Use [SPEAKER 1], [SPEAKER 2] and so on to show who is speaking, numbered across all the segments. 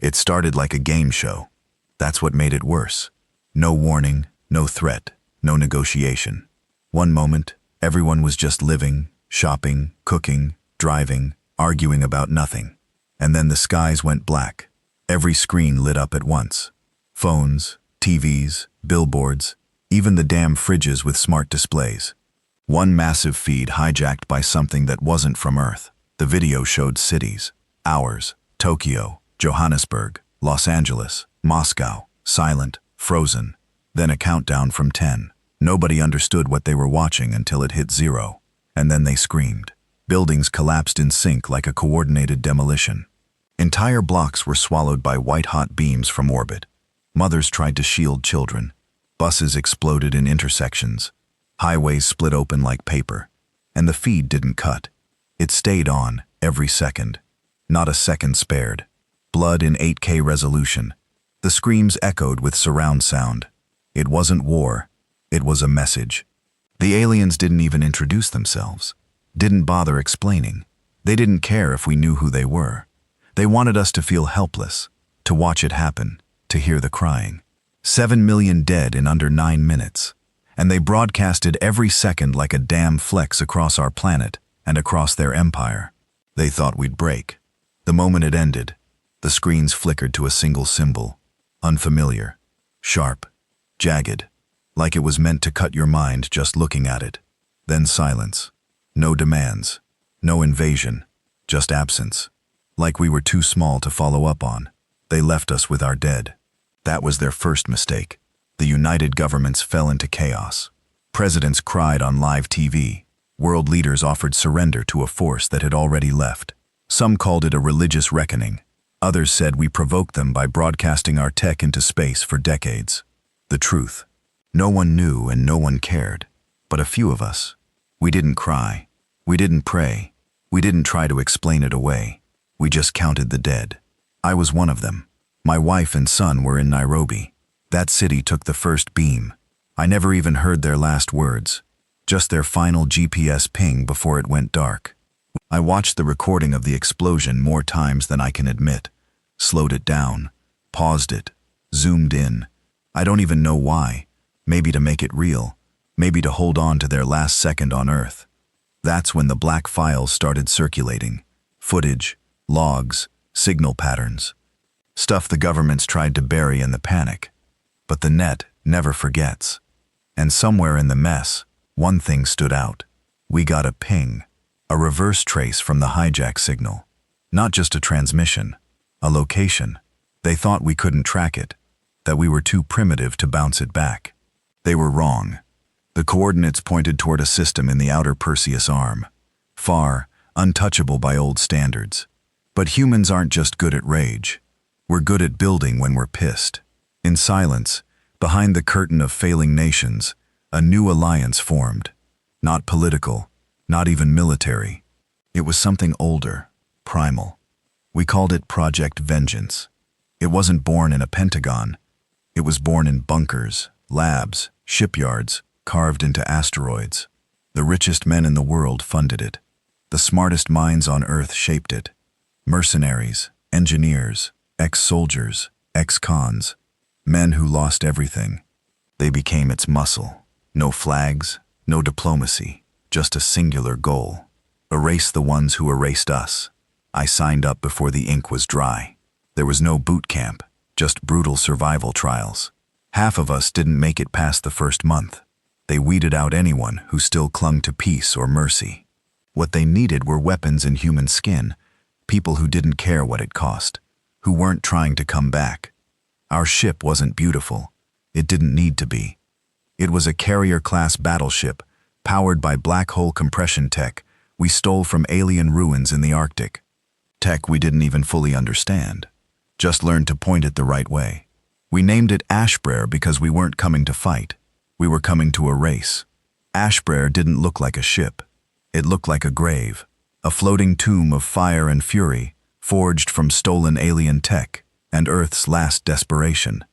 [SPEAKER 1] It started like a game show. That's what made it worse. No warning, no threat, no negotiation. One moment, everyone was just living, shopping, cooking, driving, arguing about nothing. And then the skies went black. Every screen lit up at once. Phones, TVs, billboards, even the damn fridges with smart displays. One massive feed hijacked by something that wasn't from Earth. The video showed cities, ours, Tokyo, Johannesburg, Los Angeles, Moscow, silent, frozen, then a countdown from 10. Nobody understood what they were watching until it hit 0, and then they screamed. Buildings collapsed in sync like a coordinated demolition. Entire blocks were swallowed by white-hot beams from orbit. Mothers tried to shield children. Buses exploded in intersections. Highways split open like paper. And the feed didn't cut. It stayed on, every second. Not a second spared. Blood in 8K resolution. The screams echoed with surround sound. It wasn't war. It was a message. The aliens didn't even introduce themselves. Didn't bother explaining. They didn't care if we knew who they were. They wanted us to feel helpless, to watch it happen, to hear the crying. 7 million dead in under 9 minutes. And they broadcasted every second like a damn flex across our planet and across their empire. They thought we'd break. The moment it ended, the screens flickered to a single symbol. Unfamiliar. Sharp. Jagged. Like it was meant to cut your mind just looking at it. Then silence. No demands. No invasion. Just absence. Like we were too small to follow up on. They left us with our dead. That was their first mistake. The united governments fell into chaos. Presidents cried on live TV. World leaders offered surrender to a force that had already left. Some called it a religious reckoning. Others said we provoked them by broadcasting our tech into space for decades. The truth. No one knew and no one cared. But a few of us. We didn't cry. We didn't pray. We didn't try to explain it away. We just counted the dead. I was one of them. My wife and son were in Nairobi. That city took the first beam. I never even heard their last words. Just their final GPS ping before it went dark. I watched the recording of the explosion more times than I can admit. Slowed it down. Paused it. Zoomed in. I don't even know why. Maybe to make it real. Maybe to hold on to their last second on Earth. That's when the black files started circulating. Footage, logs, signal patterns. Stuff the governments tried to bury in the panic. But the net never forgets. And somewhere in the mess, one thing stood out. We got a ping. A reverse trace from the hijack signal. Not just a transmission. A location. They thought we couldn't track it. That we were too primitive to bounce it back. They were wrong. The coordinates pointed toward a system in the outer Perseus arm. Far, untouchable by old standards. But humans aren't just good at rage. We're good at building when we're pissed. In silence, behind the curtain of failing nations, a new alliance formed. Not political, not even military. It was something older, primal. We called it Project Vengeance. It wasn't born in a Pentagon. It was born in bunkers, labs, shipyards, carved into asteroids. The richest men in the world funded it. The smartest minds on Earth shaped it. Mercenaries, engineers, ex-soldiers, ex-cons, men who lost everything. They became its muscle. No flags, no diplomacy, just a singular goal. Erase the ones who erased us. I signed up before the ink was dry. There was no boot camp, just brutal survival trials. Half of us didn't make it past the first month. They weeded out anyone who still clung to peace or mercy. What they needed were weapons in human skin, people who didn't care what it cost, who weren't trying to come back. Our ship wasn't beautiful. It didn't need to be. It was a carrier-class battleship, powered by black hole compression tech we stole from alien ruins in the Arctic. Tech we didn't even fully understand. Just learned to point it the right way. We named it Ashbrer because we weren't coming to fight. We were coming to erase. Ashbrer didn't look like a ship. It looked like a grave, a floating tomb of fire and fury, forged from stolen alien tech and Earth's last desperation.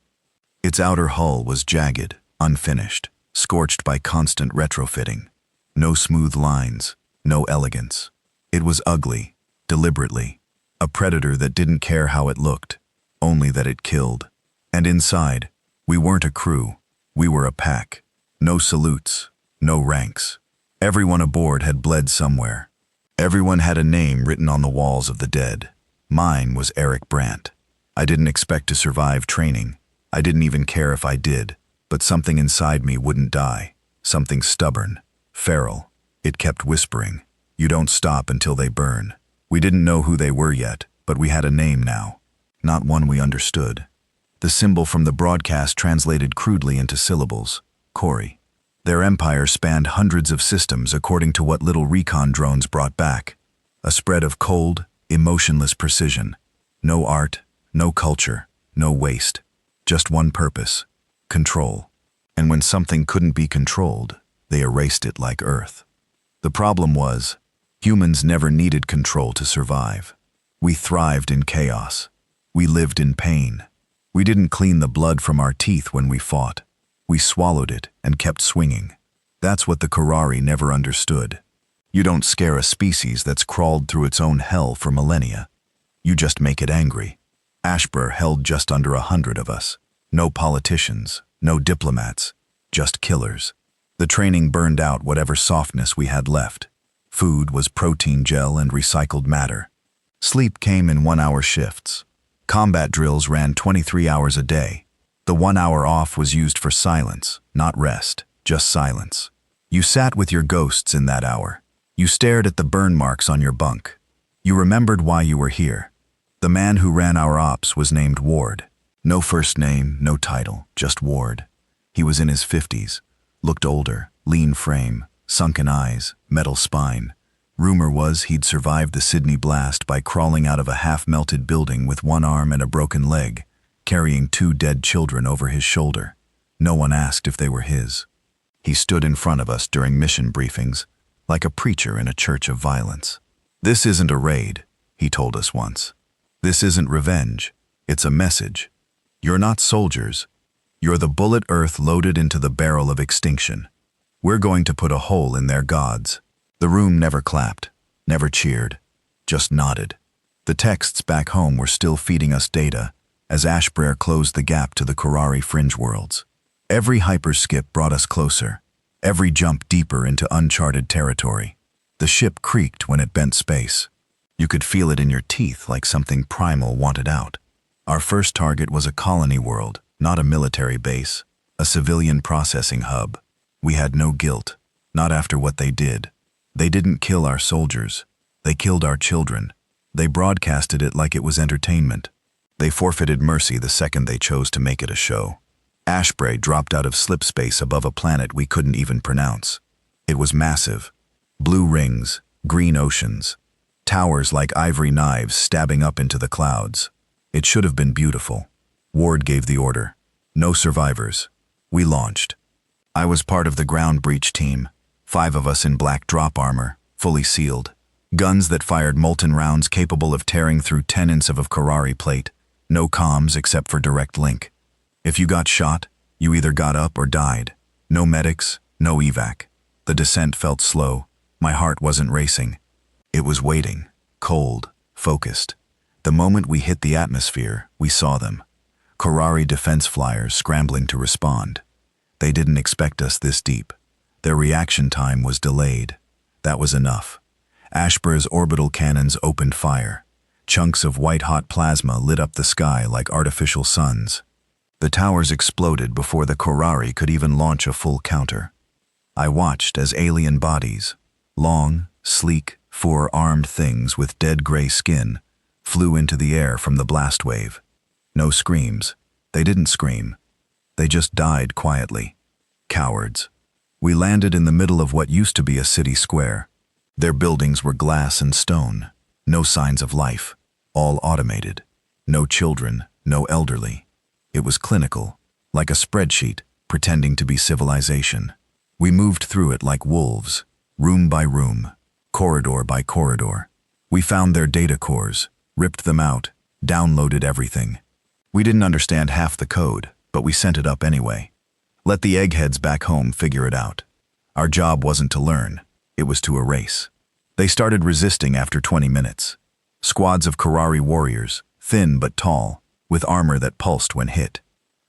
[SPEAKER 1] Its outer hull was jagged, unfinished, scorched by constant retrofitting. No smooth lines, no elegance. It was ugly, deliberately. A predator that didn't care how it looked, only that it killed. And inside, we weren't a crew, we were a pack. No salutes, no ranks. Everyone aboard had bled somewhere. Everyone had a name written on the walls of the dead. Mine was Eric Brandt. I didn't expect to survive training. I didn't even care if I did, but something inside me wouldn't die. Something stubborn, feral. It kept whispering, "You don't stop until they burn." We didn't know who they were yet, but we had a name now. Not one we understood. The symbol from the broadcast translated crudely into syllables, Corey. Their empire spanned hundreds of systems according to what little recon drones brought back. A spread of cold, emotionless precision. No art, no culture, no waste. Just one purpose, control. And when something couldn't be controlled, they erased it like Earth. The problem was, humans never needed control to survive. We thrived in chaos. We lived in pain. We didn't clean the blood from our teeth when we fought. We swallowed it and kept swinging. That's what the Karari never understood. You don't scare a species that's crawled through its own hell for millennia. You just make it angry. Ashbur held just under 100 of us. No politicians, no diplomats, just killers. The training burned out whatever softness we had left. Food was protein gel and recycled matter. Sleep came in 1-hour shifts. Combat drills ran 23 hours a day. The 1 hour off was used for silence, not rest, just silence. You sat with your ghosts in that hour. You stared at the burn marks on your bunk. You remembered why you were here. The man who ran our ops was named Ward. No first name, no title, just Ward. He was in his 50s, looked older, lean frame, sunken eyes, metal spine. Rumor was he'd survived the Sydney blast by crawling out of a half-melted building with one arm and a broken leg, carrying 2 dead children over his shoulder. No one asked if they were his. He stood in front of us during mission briefings, like a preacher in a church of violence. "This isn't a raid," he told us once. "This isn't revenge. It's a message. You're not soldiers. You're the bullet Earth loaded into the barrel of extinction. We're going to put a hole in their gods." The room never clapped, never cheered, just nodded. The texts back home were still feeding us data as Ashbur closed the gap to the Karari fringe worlds. Every hyperskip brought us closer, every jump deeper into uncharted territory. The ship creaked when it bent space. You could feel it in your teeth like something primal wanted out. Our first target was a colony world, not a military base, a civilian processing hub. We had no guilt, not after what they did. They didn't kill our soldiers. They killed our children. They broadcasted it like it was entertainment. They forfeited mercy the second they chose to make it a show. Ashbray dropped out of slipspace above a planet we couldn't even pronounce. It was massive. Blue rings, green oceans, towers like ivory knives stabbing up into the clouds. It should have been beautiful. Ward gave the order. No survivors. We launched. I was part of the ground breach team. 5 of us in black drop armor, fully sealed. Guns that fired molten rounds capable of tearing through 10 inches of Karari plate. No comms except for direct link. If you got shot, you either got up or died. No medics, no evac. The descent felt slow. My heart wasn't racing. It was waiting, cold, focused. The moment we hit the atmosphere, we saw them. Karari defense flyers scrambling to respond. They didn't expect us this deep. Their reaction time was delayed. That was enough. Ashbur's orbital cannons opened fire. Chunks of white-hot plasma lit up the sky like artificial suns. The towers exploded before the Karari could even launch a full counter. I watched as alien bodies, long, sleek, 4-armed things with dead gray skin, flew into the air from the blast wave. No screams. They didn't scream. They just died quietly. Cowards. We landed in the middle of what used to be a city square. Their buildings were glass and stone. No signs of life. All automated. No children, no elderly. It was clinical, like a spreadsheet, pretending to be civilization. We moved through it like wolves, room by room, corridor by corridor. We found their data cores, ripped them out, downloaded everything. We didn't understand half the code, but we sent it up anyway. Let the eggheads back home figure it out. Our job wasn't to learn, it was to erase. They started resisting after 20 minutes. Squads of Karari warriors, thin but tall, with armor that pulsed when hit.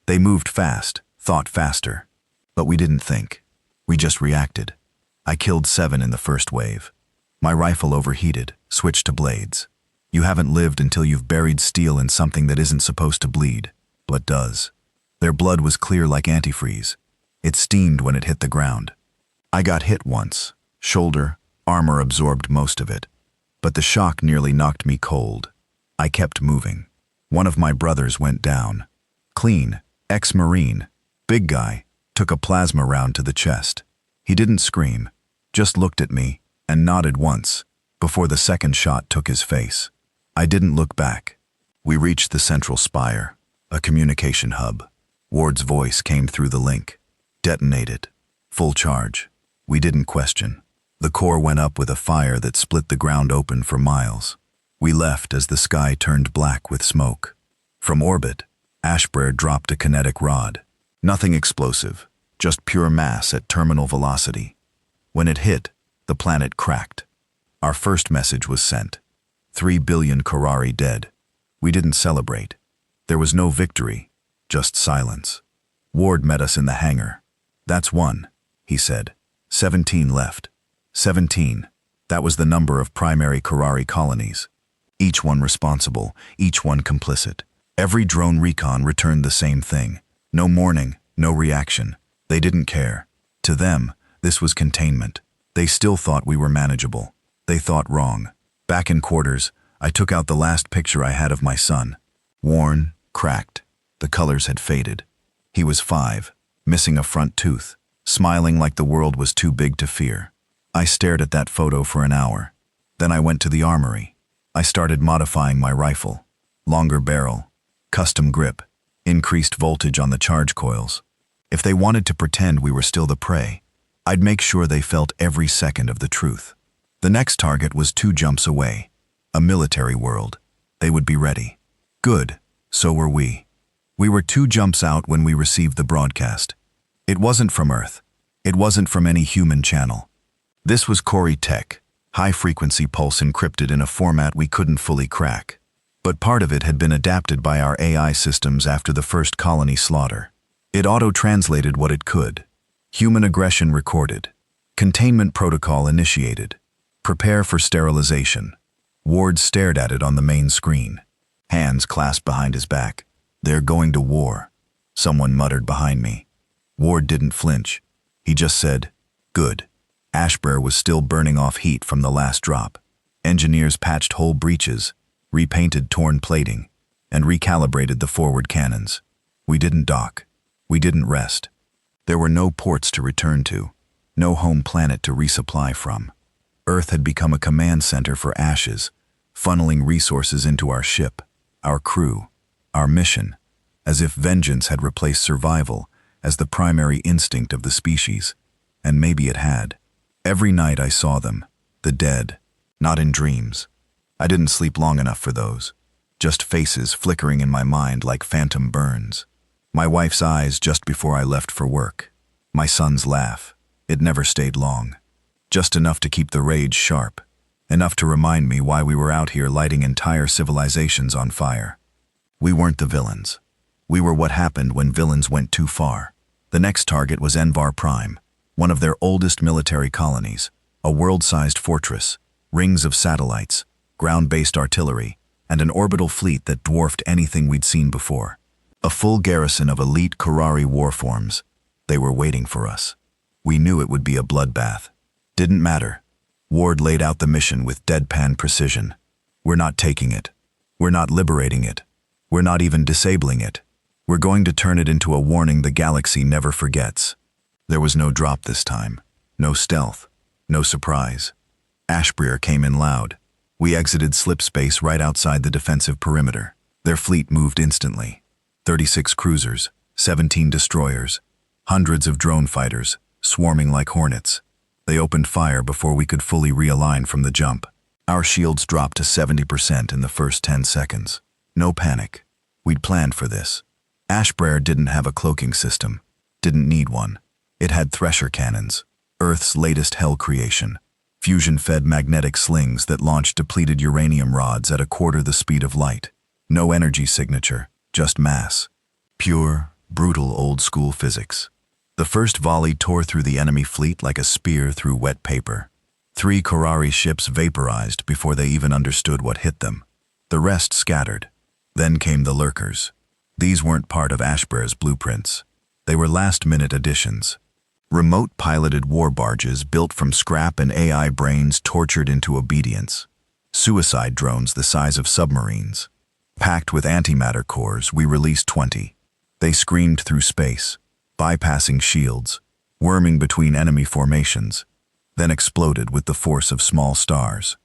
[SPEAKER 1] They moved fast, thought faster. But we didn't think. We just reacted. I killed 7 in the first wave. My rifle overheated, switched to blades. You haven't lived until you've buried steel in something that isn't supposed to bleed, but does. Their blood was clear like antifreeze. It steamed when it hit the ground. I got hit once. Shoulder, armor absorbed most of it. But the shock nearly knocked me cold. I kept moving. One of my brothers went down. Clean, ex-Marine, big guy, took a plasma round to the chest. He didn't scream, just looked at me and nodded once before the second shot took his face. I didn't look back. We reached the central spire, a communication hub. Ward's voice came through the link. Detonated. Full charge. We didn't question. The core went up with a fire that split the ground open for miles. We left as the sky turned black with smoke. From orbit, Ashbrer dropped a kinetic rod. Nothing explosive, just pure mass at terminal velocity. When it hit, the planet cracked. Our first message was sent. 3 billion Karari dead. We didn't celebrate. There was no victory, just silence. Ward met us in the hangar. That's 1, he said. 17 left. 17. That was the number of primary Karari colonies. Each one responsible, each one complicit. Every drone recon returned the same thing. No mourning, no reaction. They didn't care. To them, this was containment. They still thought we were manageable. They thought wrong. Back in quarters, I took out the last picture I had of my son. Worn, cracked. The colors had faded. He was 5, missing a front tooth, smiling like the world was too big to fear. I stared at that photo for an hour. Then I went to the armory. I started modifying my rifle. Longer barrel, custom grip, increased voltage on the charge coils. If they wanted to pretend we were still the prey, I'd make sure they felt every second of the truth. The next target was 2 jumps away. A military world. They would be ready. Good, so were we. We were 2 jumps out when we received the broadcast. It wasn't from Earth. It wasn't from any human channel. This was Cori Tech, high-frequency pulse encrypted in a format we couldn't fully crack. But part of it had been adapted by our AI systems after the first colony slaughter. It auto-translated what it could. Human aggression recorded. Containment protocol initiated. Prepare for sterilization. Ward stared at it on the main screen. Hands clasped behind his back. They're going to war. Someone muttered behind me. Ward didn't flinch. He just said, good. Ashbrer was still burning off heat from the last drop. Engineers patched whole breaches, repainted torn plating, and recalibrated the forward cannons. We didn't dock. We didn't rest. There were no ports to return to, no home planet to resupply from. Earth had become a command center for ashes, funneling resources into our ship, our crew, our mission, as if vengeance had replaced survival as the primary instinct of the species. And maybe it had. Every night I saw them, the dead, not in dreams. I didn't sleep long enough for those. Just faces flickering in my mind like phantom burns. My wife's eyes just before I left for work. My son's laugh. It never stayed long. Just enough to keep the rage sharp. Enough to remind me why we were out here lighting entire civilizations on fire. We weren't the villains. We were what happened when villains went too far. The next target was Envar Prime, one of their oldest military colonies, a world-sized fortress, rings of satellites, ground-based artillery, and an orbital fleet that dwarfed anything we'd seen before. A full garrison of elite Karari warforms. They were waiting for us. We knew it would be a bloodbath. Didn't matter. Ward laid out the mission with deadpan precision. We're not taking it. We're not liberating it. We're not even disabling it. We're going to turn it into a warning the galaxy never forgets. There was no drop this time. No stealth. No surprise. Ashbrer came in loud. We exited slip space right outside the defensive perimeter. Their fleet moved instantly. 36 cruisers, 17 destroyers, hundreds of drone fighters, swarming like hornets. They opened fire before we could fully realign from the jump. Our shields dropped to 70% in the first 10 seconds. No panic. We'd planned for this. Ashbrer didn't have a cloaking system. Didn't need one. It had thresher cannons, Earth's latest hell creation. Fusion-fed magnetic slings that launched depleted uranium rods at a quarter the speed of light. No energy signature, just mass. Pure, brutal old-school physics. The first volley tore through the enemy fleet like a spear through wet paper. 3 Korari ships vaporized before they even understood what hit them. The rest scattered. Then came the lurkers. These weren't part of Ashbear's blueprints. They were last-minute additions. Remote-piloted war barges built from scrap and AI brains tortured into obedience. Suicide drones the size of submarines. Packed with antimatter cores, we released 20. They screamed through space, bypassing shields, worming between enemy formations, then exploded with the force of small stars.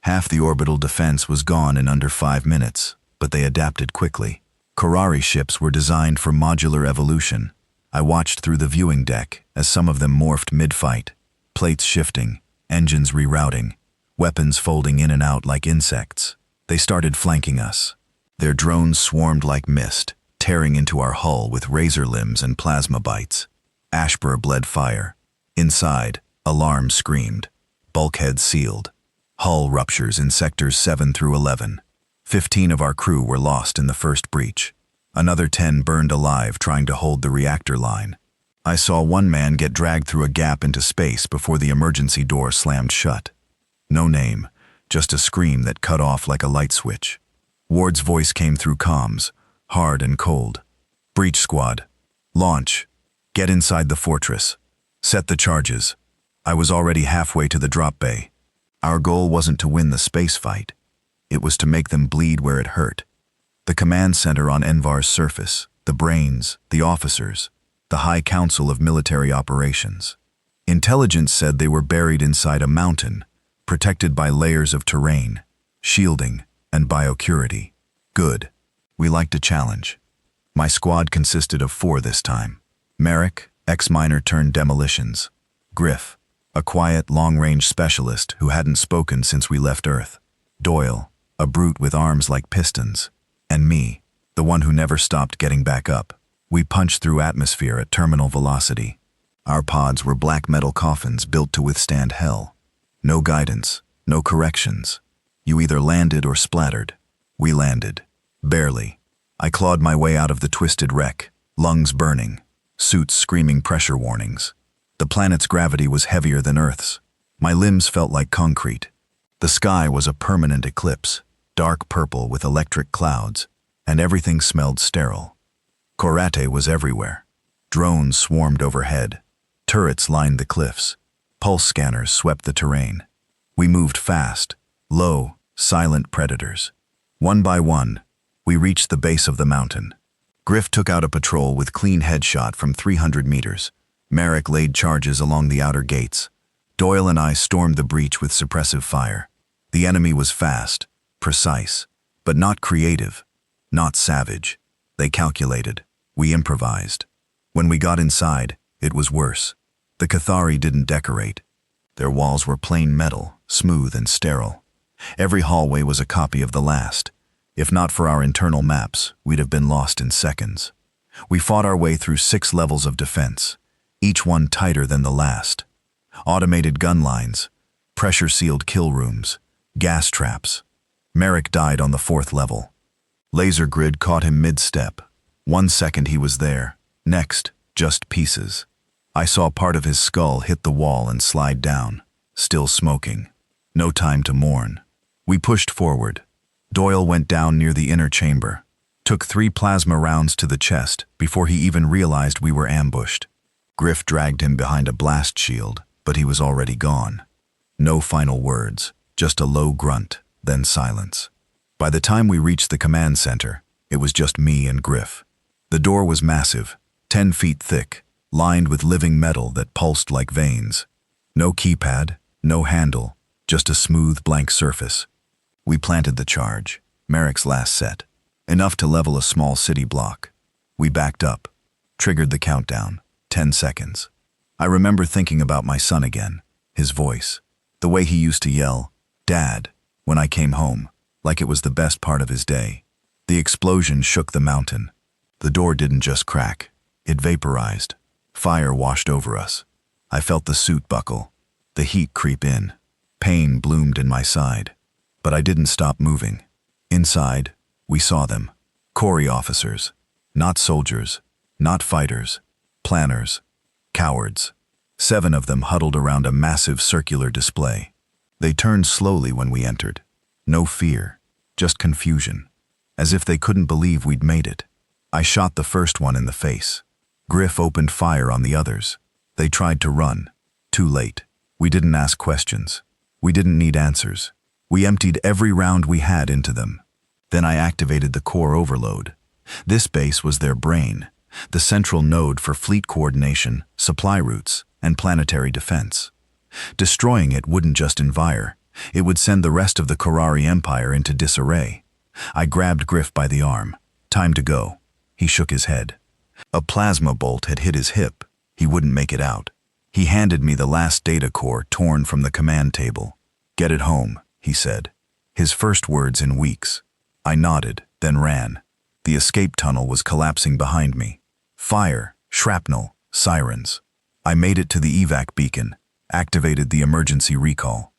[SPEAKER 1] Half the orbital defense was gone in under 5 minutes, but they adapted quickly. Korari ships were designed for modular evolution. I watched through the viewing deck as some of them morphed mid-fight, plates shifting, engines rerouting, weapons folding in and out like insects. They started flanking us. Their drones swarmed like mist, tearing into our hull with razor limbs and plasma bites. Ashbear bled fire. Inside, alarms screamed. Bulkheads sealed. Hull ruptures in sectors 7 through 11. 15 of our crew were lost in the first breach. Another 10 burned alive trying to hold the reactor line. I saw one man get dragged through a gap into space before the emergency door slammed shut. No name, just a scream that cut off like a light switch. Ward's voice came through comms, hard and cold. Breach squad. Launch. Get inside the fortress. Set the charges. I was already halfway to the drop bay. Our goal wasn't to win the space fight. It was to make them bleed where it hurt. The command center on Envar's surface, the brains, the officers, the High Council of Military Operations. Intelligence said they were buried inside a mountain, protected by layers of terrain, shielding, and biocurity. Good. We liked a challenge. My squad consisted of 4 this time. Merrick, ex-miner turned demolitions. Griff, a quiet, long-range specialist who hadn't spoken since we left Earth. Doyle, a brute with arms like pistons. And me, the one who never stopped getting back up. We punched through atmosphere at terminal velocity. Our pods were black metal coffins built to withstand hell. No guidance, no corrections. You either landed or splattered. We landed. Barely. I clawed my way out of the twisted wreck, lungs burning, suits screaming pressure warnings. The planet's gravity was heavier than Earth's. My limbs felt like concrete. The sky was a permanent eclipse, dark purple with electric clouds, and everything smelled sterile. Korate was everywhere. Drones swarmed overhead. Turrets lined the cliffs. Pulse scanners swept the terrain. We moved fast, low, silent predators. One by one, we reached the base of the mountain. Griff took out a patrol with clean headshot from 300 meters. Merrick laid charges along the outer gates. Doyle and I stormed the breach with suppressive fire. The enemy was fast, precise, but not creative, not savage. They calculated. We improvised. When we got inside, it was worse. The Cathari didn't decorate. Their walls were plain metal, smooth and sterile. Every hallway was a copy of the last. If not for our internal maps, we'd have been lost in seconds. We fought our way through 6 levels of defense, each one tighter than the last. Automated gun lines, pressure-sealed kill rooms, gas traps. Merrick died on the 4th level. Laser grid caught him mid-step. 1 second he was there, next, just pieces. I saw part of his skull hit the wall and slide down, still smoking. No time to mourn. We pushed forward. Doyle went down near the inner chamber, took 3 plasma rounds to the chest before he even realized we were ambushed. Griff dragged him behind a blast shield, but he was already gone. No final words, just a low grunt, then silence. By the time we reached the command center, it was just me and Griff. The door was massive, 10 feet thick, lined with living metal that pulsed like veins. No keypad, no handle, just a smooth blank surface. We planted the charge, Merrick's last set, enough to level a small city block. We backed up, triggered the countdown, 10 seconds. I remember thinking about my son again, his voice, the way he used to yell, "Dad," when I came home, like it was the best part of his day. The explosion shook the mountain. The door didn't just crack, it vaporized. Fire washed over us. I felt the suit buckle, the heat creep in. Pain bloomed in my side. But I didn't stop moving. Inside, we saw them. Corey officers. Not soldiers. Not fighters. Planners. Cowards. 7 of them huddled around a massive circular display. They turned slowly when we entered. No fear, just confusion. As if they couldn't believe we'd made it. I shot the first one in the face. Griff opened fire on the others. They tried to run. Too late. We didn't ask questions. We didn't need answers. We emptied every round we had into them. Then I activated the core overload. This base was their brain, the central node for fleet coordination, supply routes, and planetary defense. Destroying it wouldn't just envire, it would send the rest of the Korari Empire into disarray. I grabbed Griff by the arm. Time to go. He shook his head. A plasma bolt had hit his hip. He wouldn't make it out. He handed me the last data core torn from the command table. "Get it home," he said. His first words in weeks. I nodded, then ran. The escape tunnel was collapsing behind me. Fire, shrapnel, sirens. I made it to the evac beacon, activated the emergency recall.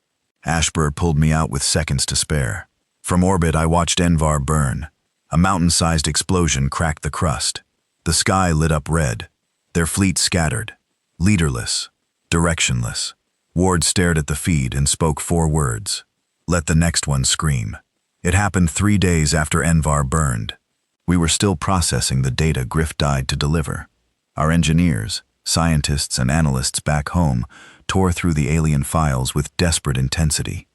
[SPEAKER 1] Ashbur pulled me out with seconds to spare. From orbit, I watched Envar burn. A mountain-sized explosion cracked the crust. The sky lit up red. Their fleet scattered. Leaderless. Directionless. Ward stared at the feed and spoke 4 words. "Let the next one scream." It happened 3 days after Envar burned. We were still processing the data Griff died to deliver. Our engineers, scientists, and analysts back home tore through the alien files with desperate intensity.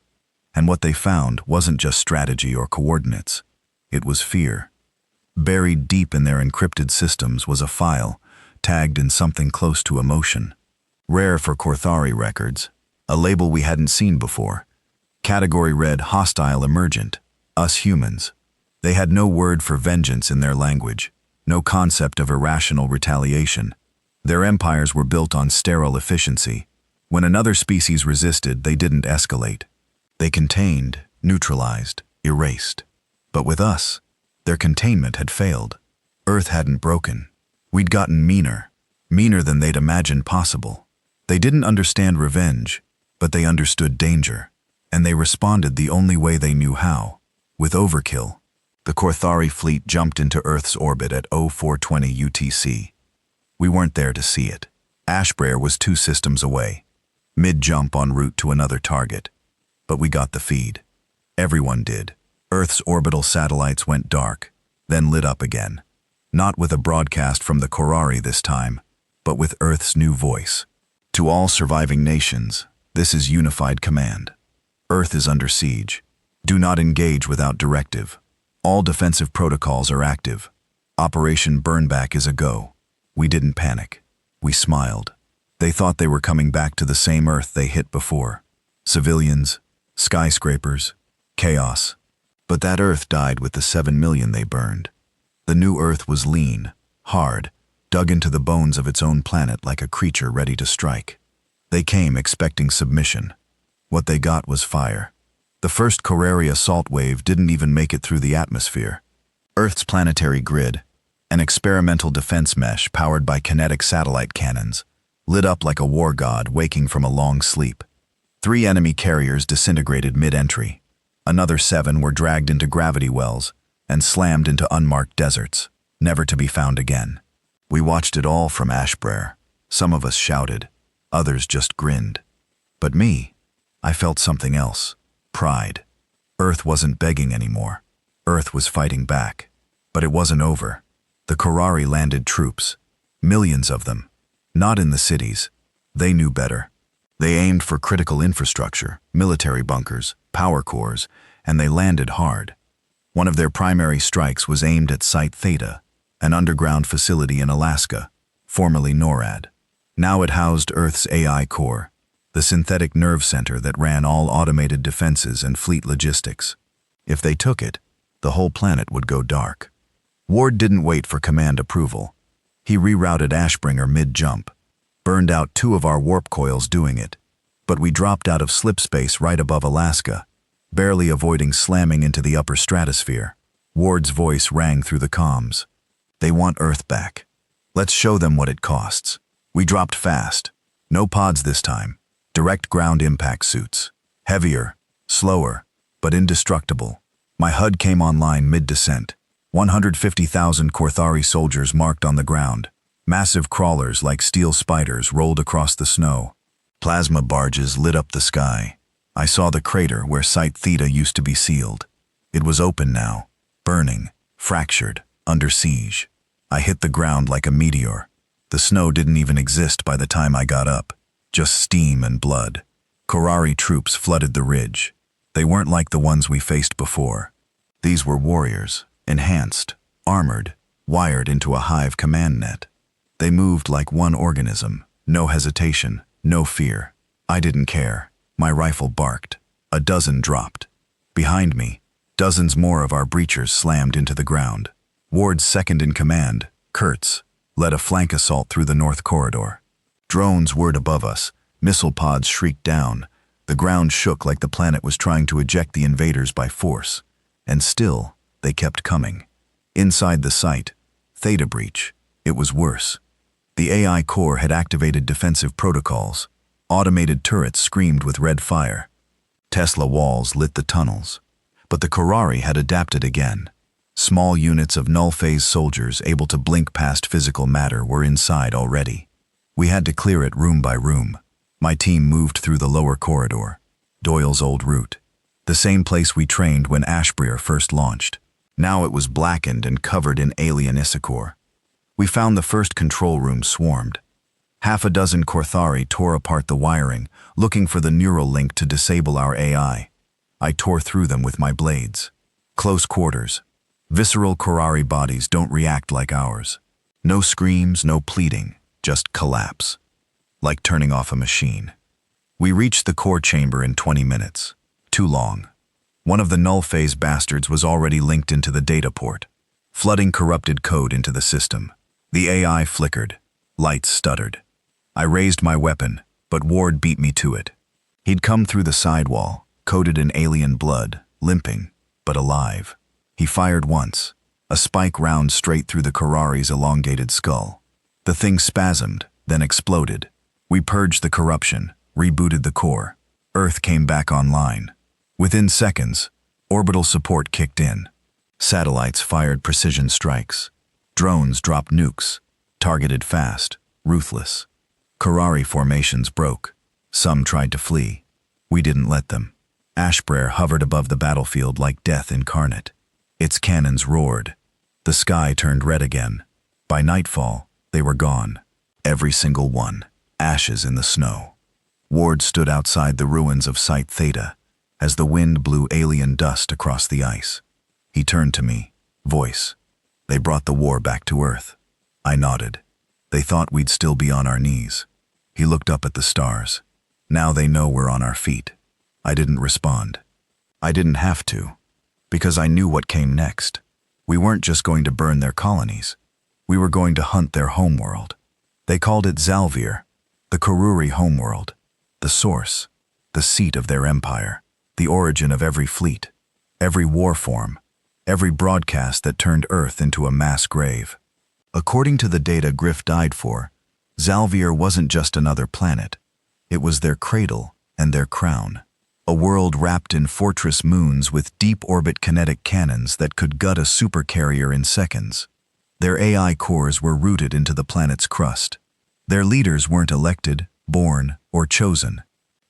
[SPEAKER 1] And what they found wasn't just strategy or coordinates. It was fear. Buried deep in their encrypted systems was a file, tagged in something close to emotion. Rare for Korthari records, a label we hadn't seen before. Category read Hostile Emergent, Us Humans. They had no word for vengeance in their language, no concept of irrational retaliation. Their empires were built on sterile efficiency. When another species resisted, they didn't escalate. They contained, neutralized, erased. But with us, their containment had failed. Earth hadn't broken. We'd gotten meaner than they'd imagined possible. They didn't understand revenge, but they understood danger, and they responded the only way they knew how, with overkill. The Korthari fleet jumped into Earth's orbit at 0420 UTC. We weren't there to see it. Ashbur was 2 systems away, mid-jump en route to another target. But we got the feed. Everyone did. Earth's orbital satellites went dark, then lit up again. Not with a broadcast from the Korari this time, but with Earth's new voice. To all surviving nations, this is unified command. Earth is under siege. Do not engage without directive. All defensive protocols are active. Operation Burnback is a go. We didn't panic. We smiled. They thought they were coming back to the same Earth they hit before. Civilians, skyscrapers, chaos. But that Earth died with the 7 million they burned. The new Earth was lean, hard, dug into the bones of its own planet like a creature ready to strike. They came expecting submission. What they got was fire. The first Korari assault wave didn't even make it through the atmosphere. Earth's planetary grid, an experimental defense mesh powered by kinetic satellite cannons, lit up like a war god waking from a long sleep. 3 enemy carriers disintegrated mid-entry. Another 7 were dragged into gravity wells and slammed into unmarked deserts, never to be found again. We watched it all from Ashbur. Some of us shouted, others just grinned. But me, I felt something else. Pride. Earth wasn't begging anymore. Earth was fighting back. But it wasn't over. The Korari landed troops. Millions of them. Not in the cities. They knew better. They aimed for critical infrastructure, military bunkers, power cores, and they landed hard. One of their primary strikes was aimed at Site Theta, an underground facility in Alaska, formerly NORAD. Now it housed Earth's AI core, the synthetic nerve center that ran all automated defenses and fleet logistics. If they took it, the whole planet would go dark. Ward didn't wait for command approval. He rerouted Ashbringer mid-jump, burned out 2 of our warp coils doing it, but we dropped out of slip space right above Alaska, barely avoiding slamming into the upper stratosphere. Ward's voice rang through the comms. They want Earth back. Let's show them what it costs. We dropped fast. No pods this time. Direct ground impact suits. Heavier, slower, but indestructible. My HUD came online mid-descent. 150,000 Korthari soldiers marked on the ground. Massive crawlers like steel spiders rolled across the snow. Plasma barges lit up the sky. I saw the crater where Site Theta used to be sealed. It was open now, burning, fractured, under siege. I hit the ground like a meteor. The snow didn't even exist by the time I got up. Just steam and blood. Korari troops flooded the ridge. They weren't like the ones we faced before. These were warriors, enhanced, armored, wired into a hive command net. They moved like one organism, no hesitation, no fear. I didn't care. My rifle barked. A dozen dropped. Behind me, dozens more of our breachers slammed into the ground. Ward's second in command, Kurtz, led a flank assault through the north corridor. Drones whirred above us. Missile pods shrieked down. The ground shook like the planet was trying to eject the invaders by force. And still, they kept coming. Inside the site, Theta breach, it was worse. The AI core had activated defensive protocols. Automated turrets screamed with red fire. Tesla walls lit the tunnels. But the Korari had adapted again. Small units of null-phase soldiers able to blink past physical matter were inside already. We had to clear it room by room. My team moved through the lower corridor, Doyle's old route. The same place we trained when Ashbrier first launched. Now it was blackened and covered in alien Issachor. We found the first control room swarmed. Half a dozen Korthari tore apart the wiring, looking for the neural link to disable our AI. I tore through them with my blades. Close quarters. Visceral Korari bodies don't react like ours. No screams, no pleading, just collapse. Like turning off a machine. We reached the core chamber in 20 minutes. Too long. One of the null-phase bastards was already linked into the data port, flooding corrupted code into the system. The AI flickered. Lights stuttered. I raised my weapon, but Ward beat me to it. He'd come through the sidewall, coated in alien blood, limping, but alive. He fired once, a spike round straight through the Korari's elongated skull. The thing spasmed, then exploded. We purged the corruption, rebooted the core. Earth came back online. Within seconds, orbital support kicked in. Satellites fired precision strikes. Drones dropped nukes, targeted fast, ruthless. Korari formations broke. Some tried to flee. We didn't let them. Ashbrier hovered above the battlefield like death incarnate. Its cannons roared. The sky turned red again. By nightfall, they were gone. Every single one. Ashes in the snow. Ward stood outside the ruins of Site Theta as the wind blew alien dust across the ice. He turned to me, voice. They brought the war back to Earth. I nodded. They thought we'd still be on our knees. He looked up at the stars. Now they know we're on our feet. I didn't respond. I didn't have to, because I knew what came next. We weren't just going to burn their colonies. We were going to hunt their homeworld. They called it Zalvir, the Koruri homeworld, the source, the seat of their empire, the origin of every fleet, every war form, every broadcast that turned Earth into a mass grave. According to the data Griff died for, Zalvir wasn't just another planet. It was their cradle and their crown. A world wrapped in fortress moons with deep-orbit kinetic cannons that could gut a supercarrier in seconds. Their AI cores were rooted into the planet's crust. Their leaders weren't elected, born, or chosen.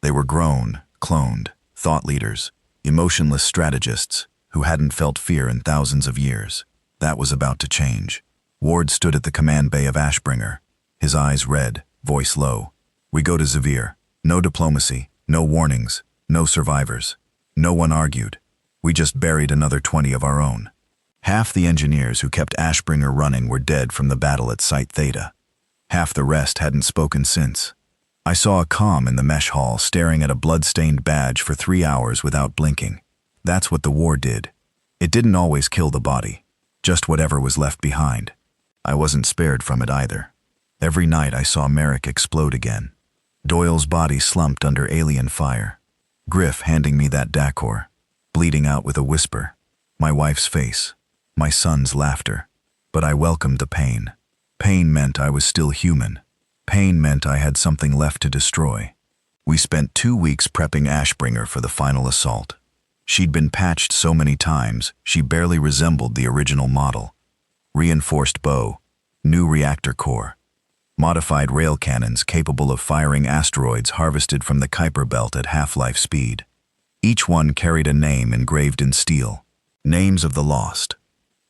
[SPEAKER 1] They were grown, cloned, thought leaders, emotionless strategists who hadn't felt fear in thousands of years. That was about to change. Ward stood at the command bay of Ashbringer, his eyes red, voice low. We go to Zavir. No diplomacy, no warnings, no survivors. No one argued. We just buried another 20 of our own. Half the engineers who kept Ashbringer running were dead from the battle at Site Theta. Half the rest hadn't spoken since. I saw a comm in the mesh hall staring at a blood-stained badge for 3 hours without blinking. That's what the war did. It didn't always kill the body, just whatever was left behind. I wasn't spared from it either. Every night I saw Merrick explode again. Doyle's body slumped under alien fire. Griff handing me that Dacor, bleeding out with a whisper. My wife's face. My son's laughter. But I welcomed the pain. Pain meant I was still human. Pain meant I had something left to destroy. We spent 2 weeks prepping Ashbringer for the final assault. She'd been patched so many times, she barely resembled the original model. Reinforced bow, new reactor core, modified rail cannons capable of firing asteroids harvested from the Kuiper Belt at half-life speed. Each one carried a name engraved in steel. Names of the lost.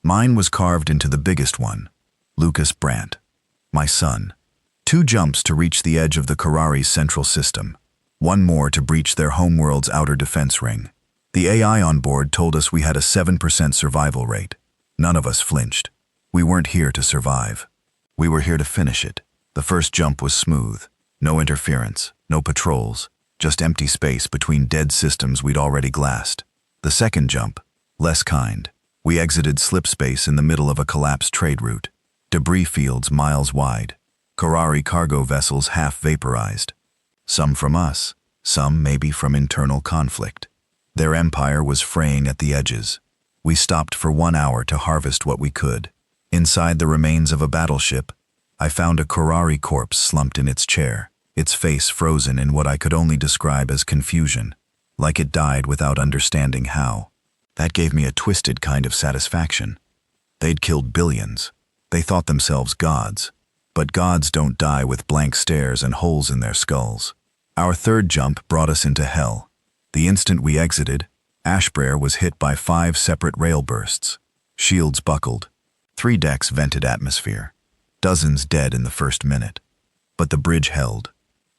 [SPEAKER 1] Mine was carved into the biggest one, Lucas Brandt, my son. 2 jumps to reach the edge of the Karari's central system. 1 more to breach their homeworld's outer defense ring. The AI on board told us we had a 7% survival rate. None of us flinched. We weren't here to survive. We were here to finish it. The first jump was smooth. No interference, no patrols, just empty space between dead systems we'd already glassed. The second jump, less kind. We exited slip space in the middle of a collapsed trade route. Debris fields miles wide. Karari cargo vessels half vaporized. Some from us, some maybe from internal conflict. Their empire was fraying at the edges. We stopped for 1 hour to harvest what we could. Inside the remains of a battleship, I found a Karari corpse slumped in its chair, its face frozen in what I could only describe as confusion, like it died without understanding how. That gave me a twisted kind of satisfaction. They'd killed billions. They thought themselves gods. But gods don't die with blank stares and holes in their skulls. Our third jump brought us into hell. The instant we exited, Ashbraer was hit by 5 separate rail bursts. Shields buckled. 3 decks vented atmosphere. Dozens dead in the first minute. But the bridge held.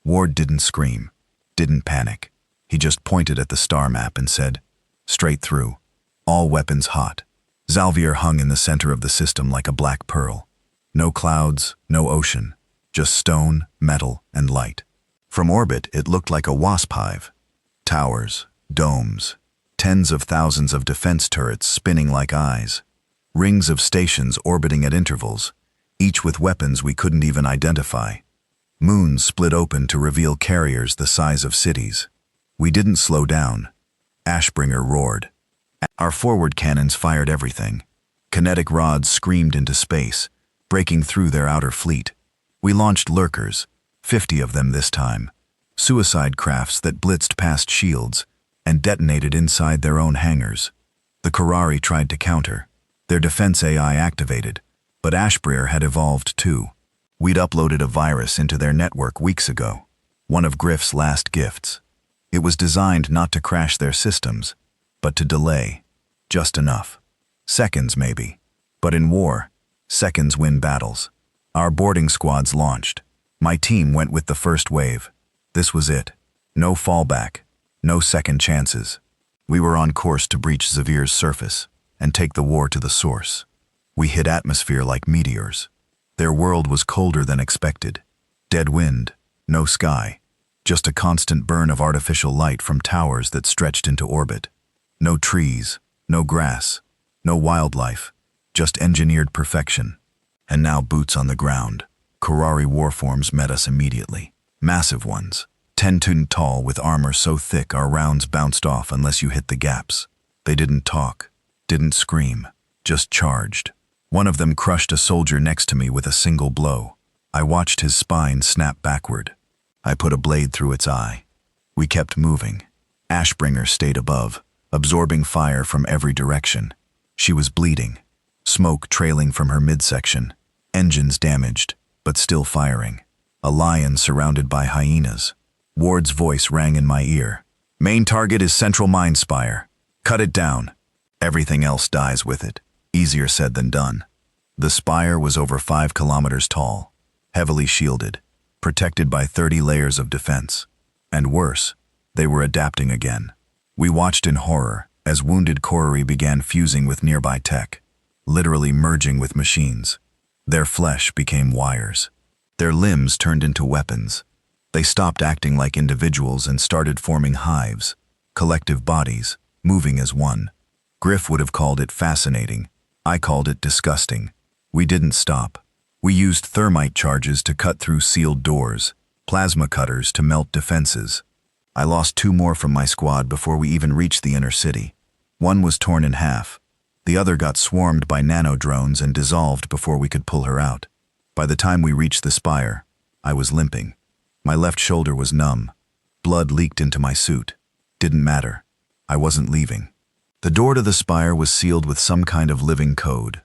[SPEAKER 1] Ward didn't scream, didn't panic. He just pointed at the star map and said, "Straight through. All weapons hot." Zalvier hung in the center of the system like a black pearl. No clouds, no ocean, just stone, metal, and light. From orbit, it looked like a wasp hive. Towers, domes, tens of thousands of defense turrets spinning like eyes. Rings of stations orbiting at intervals, each with weapons we couldn't even identify. Moons split open to reveal carriers the size of cities. We didn't slow down. Ashbringer roared. Our forward cannons fired everything. Kinetic rods screamed into space, breaking through their outer fleet. We launched lurkers, 50 of them this time, suicide crafts that blitzed past shields and detonated inside their own hangars. The Karari tried to counter. Their defense AI activated, but Ashbrier had evolved too. We'd uploaded a virus into their network weeks ago, one of Griff's last gifts. It was designed not to crash their systems, but to delay, just enough. Seconds maybe, but in war, seconds win battles. Our boarding squads launched. My team went with the first wave. This was it. No fallback, no second chances. We were on course to breach Xavier's surface and take the war to the source. We hit atmosphere like meteors. Their world was colder than expected. Dead wind, no sky, just a constant burn of artificial light from towers that stretched into orbit. No trees, no grass, no wildlife, just engineered perfection. And now boots on the ground. Karari warforms met us immediately. Massive ones, 10-ton tall with armor so thick our rounds bounced off unless you hit the gaps. They didn't talk, didn't scream, just charged. One of them crushed a soldier next to me with a single blow. I watched his spine snap backward. I put a blade through its eye. We kept moving. Ashbringer stayed above, absorbing fire from every direction. She was bleeding, smoke trailing from her midsection, engines damaged, but still firing. A lion surrounded by hyenas. Ward's voice rang in my ear. "Main target is Central Mine Spire. Cut it down. Everything else dies with it." Easier said than done. The spire was over 5 kilometers tall, heavily shielded, protected by 30 layers of defense. And worse, they were adapting again. We watched in horror as wounded Karari began fusing with nearby tech, literally merging with machines. Their flesh became wires. Their limbs turned into weapons. They stopped acting like individuals and started forming hives, collective bodies, moving as one. Griff would have called it fascinating. I called it disgusting. We didn't stop. We used thermite charges to cut through sealed doors, plasma cutters to melt defenses. I lost 2 more from my squad before we even reached the inner city. One was torn in half. The other got swarmed by nano-drones and dissolved before we could pull her out. By the time we reached the spire, I was limping. My left shoulder was numb. Blood leaked into my suit. Didn't matter. I wasn't leaving. The door to the spire was sealed with some kind of living code,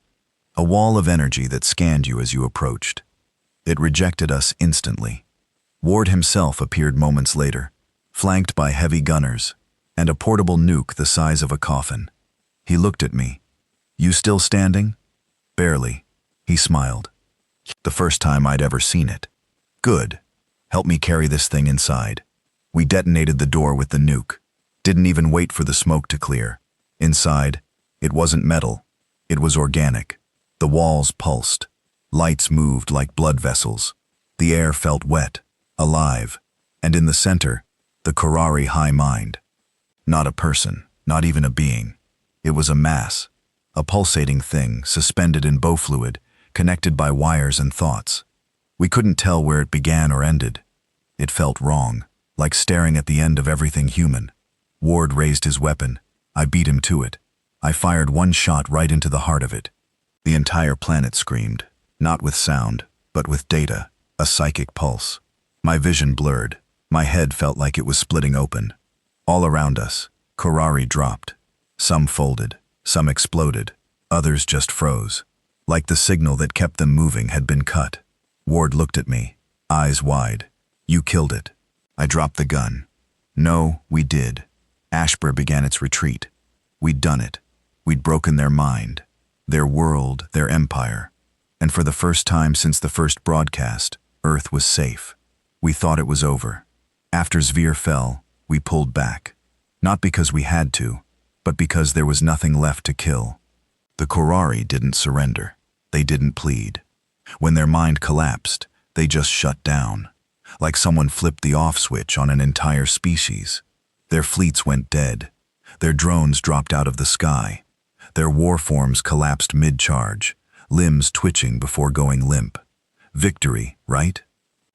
[SPEAKER 1] a wall of energy that scanned you as you approached. It rejected us instantly. Ward himself appeared moments later, flanked by heavy gunners and a portable nuke the size of a coffin. He looked at me. "You still standing?" "Barely." He smiled. The first time I'd ever seen it. "Good. Help me carry this thing inside." We detonated the door with the nuke. Didn't even wait for the smoke to clear. Inside, it wasn't metal. It was organic. The walls pulsed. Lights moved like blood vessels. The air felt wet, alive. And in the center, the Kurari high mind. Not a person, not even a being. It was a mass, a pulsating thing suspended in bow fluid, connected by wires and thoughts. We couldn't tell where it began or ended. It felt wrong, like staring at the end of everything human. Ward raised his weapon. I beat him to it. I fired one shot right into the heart of it. The entire planet screamed, not with sound, but with data, a psychic pulse. My vision blurred. My head felt like it was splitting open. All around us, Kurari dropped. Some folded, some exploded, others just froze. Like the signal that kept them moving had been cut. Ward looked at me, eyes wide. "You killed it." I dropped the gun. "No, we did." Ashbur began its retreat. We'd done it. We'd broken their mind, their world, their empire. And for the first time since the first broadcast, Earth was safe. We thought it was over. After Zvir fell, we pulled back. Not because we had to, but because there was nothing left to kill. The Kurari didn't surrender. They didn't plead. When their mind collapsed, they just shut down, like someone flipped the off switch on an entire species. Their fleets went dead. Their drones dropped out of the sky. Their war forms collapsed mid-charge, limbs twitching before going limp. Victory, right?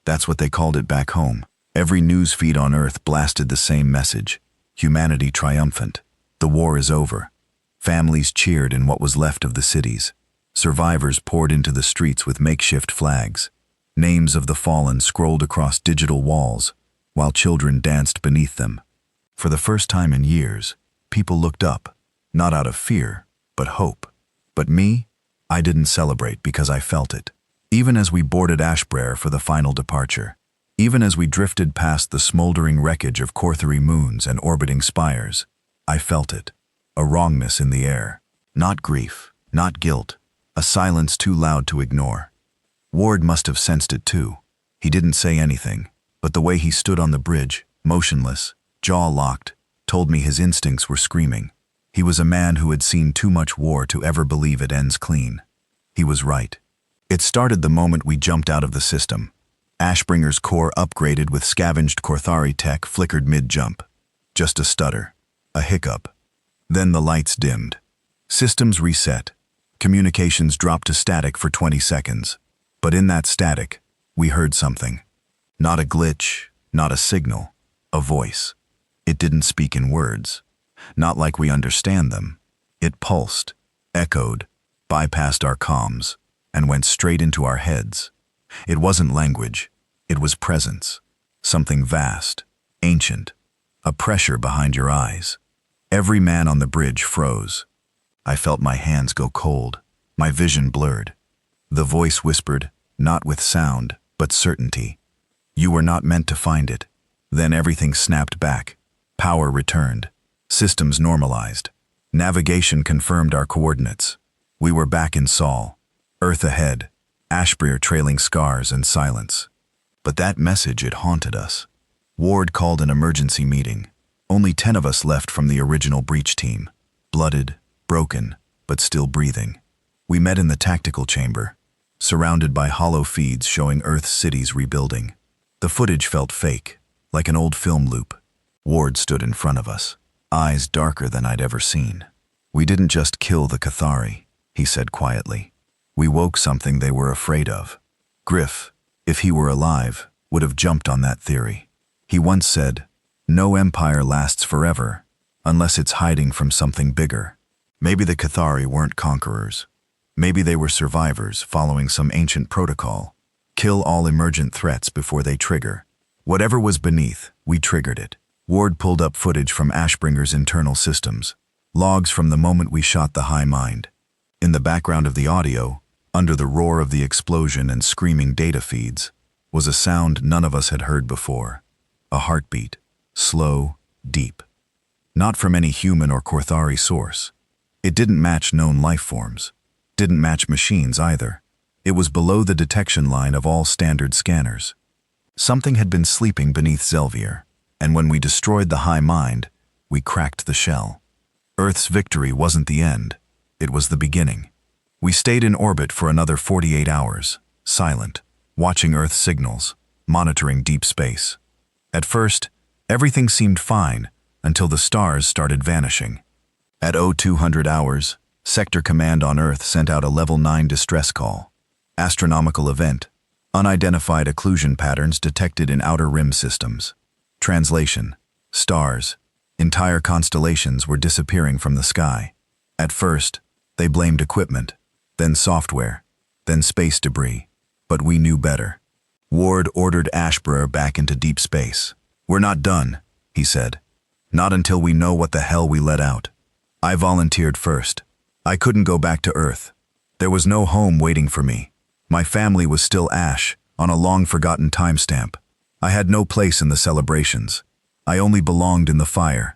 [SPEAKER 1] That's what they called it back home. Every news feed on Earth blasted the same message. Humanity triumphant. The war is over. Families cheered in what was left of the cities. Survivors poured into the streets with makeshift flags. Names of the fallen scrolled across digital walls, while children danced beneath them. For the first time in years, people looked up, not out of fear, but hope. But me, I didn't celebrate because I felt it. Even as we boarded Ashbrer for the final departure, even as we drifted past the smoldering wreckage of Korthari moons and orbiting spires, I felt it. A wrongness in the air. Not grief, not guilt, a silence too loud to ignore. Ward must have sensed it too. He didn't say anything, but the way he stood on the bridge, motionless, jaw locked, told me his instincts were screaming. He was a man who had seen too much war to ever believe it ends clean. He was right. It started the moment we jumped out of the system. Ashbringer's core upgraded with scavenged Korthari tech flickered mid-jump. Just a stutter. A hiccup. Then the lights dimmed. Systems reset. Communications dropped to static for 20 seconds. But in that static, we heard something. Not a glitch, not a signal, a voice. It didn't speak in words. Not like we understand them. It pulsed, echoed, bypassed our comms, and went straight into our heads. It wasn't language. It was presence. Something vast, ancient, a pressure behind your eyes. Every man on the bridge froze. I felt my hands go cold, my vision blurred. The voice whispered, not with sound, but certainty. You were not meant to find it. Then everything snapped back. Power returned. Systems normalized. Navigation confirmed our coordinates. We were back in Sol. Earth ahead. Ashbrir trailing scars and silence. But that message, it haunted us. Ward called an emergency meeting. Only 10 of us left from the original breach team. Blooded, broken, but still breathing. We met in the tactical chamber, surrounded by hollow feeds showing Earth's cities rebuilding. The footage felt fake, like an old film loop. Ward stood in front of us, eyes darker than I'd ever seen. We didn't just kill the Cathari, he said quietly. We woke something they were afraid of. Griff, if he were alive, would have jumped on that theory. He once said, "No empire lasts forever, unless it's hiding from something bigger." Maybe the Cathari weren't conquerors. Maybe they were survivors following some ancient protocol. Kill all emergent threats before they trigger. Whatever was beneath, we triggered it. Ward pulled up footage from Ashbringer's internal systems, logs from the moment we shot the high mind. In the background of the audio, under the roar of the explosion and screaming data feeds, was a sound none of us had heard before. A heartbeat, slow, deep. Not from any human or Korthari source. It didn't match known life forms. Didn't match machines either. It was below the detection line of all standard scanners. Something had been sleeping beneath Zelvier, and when we destroyed the high mind, we cracked the shell. Earth's victory wasn't the end. It was the beginning. We stayed in orbit for another 48 hours, silent, watching Earth signals, monitoring deep space. At first, everything seemed fine until the stars started vanishing. At 0200 hours, Sector Command on Earth sent out a Level 9 distress call. Astronomical event. Unidentified occlusion patterns detected in outer rim systems. Translation. Stars. Entire constellations were disappearing from the sky. At first, they blamed equipment, then software, then space debris. But we knew better. Ward ordered Ashbrer back into deep space. "We're not done," he said. "Not until we know what the hell we let out." I volunteered first. I couldn't go back to Earth. There was no home waiting for me. My family was still Ash, on a long-forgotten timestamp. I had no place in the celebrations. I only belonged in the fire.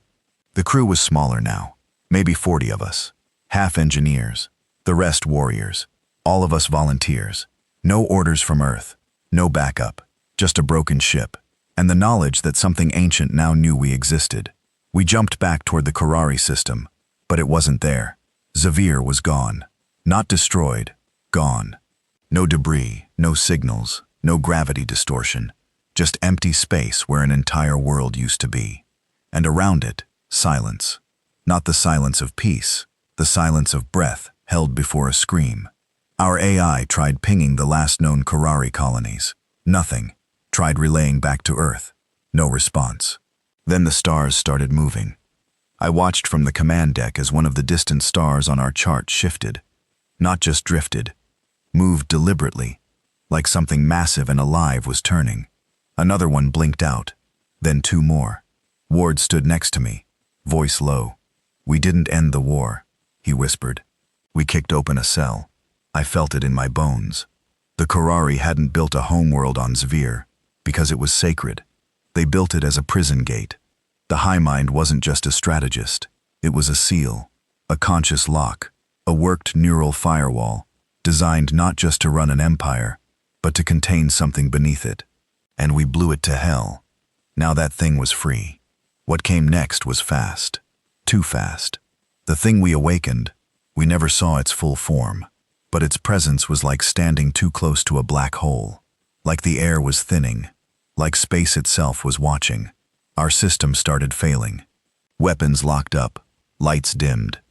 [SPEAKER 1] The crew was smaller now, maybe 40 of us. Half engineers, the rest warriors. All of us volunteers. No orders from Earth, no backup, just a broken ship, and the knowledge that something ancient now knew we existed. We jumped back toward the Korari system, but it wasn't there. Zavir was gone. Not destroyed, gone. No debris, no signals, no gravity distortion. Just empty space where an entire world used to be. And around it, silence. Not the silence of peace, the silence of breath held before a scream. Our AI tried pinging the last known Korari colonies. Nothing. Tried relaying back to Earth. No response. Then the stars started moving. I watched from the command deck as one of the distant stars on our chart shifted. Not just drifted. Moved deliberately, like something massive and alive was turning. Another one blinked out, then two more. Ward stood next to me, voice low. "We didn't end the war," he whispered. "We kicked open a cell. I felt it in my bones. The Korari hadn't built a homeworld on Zvir, because it was sacred. They built it as a prison gate. The High Mind wasn't just a strategist. It was a seal, a conscious lock, a worked neural firewall, designed not just to run an empire, but to contain something beneath it. And we blew it to hell. Now that thing was free. What came next was fast. Too fast. The thing we awakened, we never saw its full form, but its presence was like standing too close to a black hole. Like the air was thinning. Like space itself was watching. Our system started failing. Weapons locked up. Lights dimmed.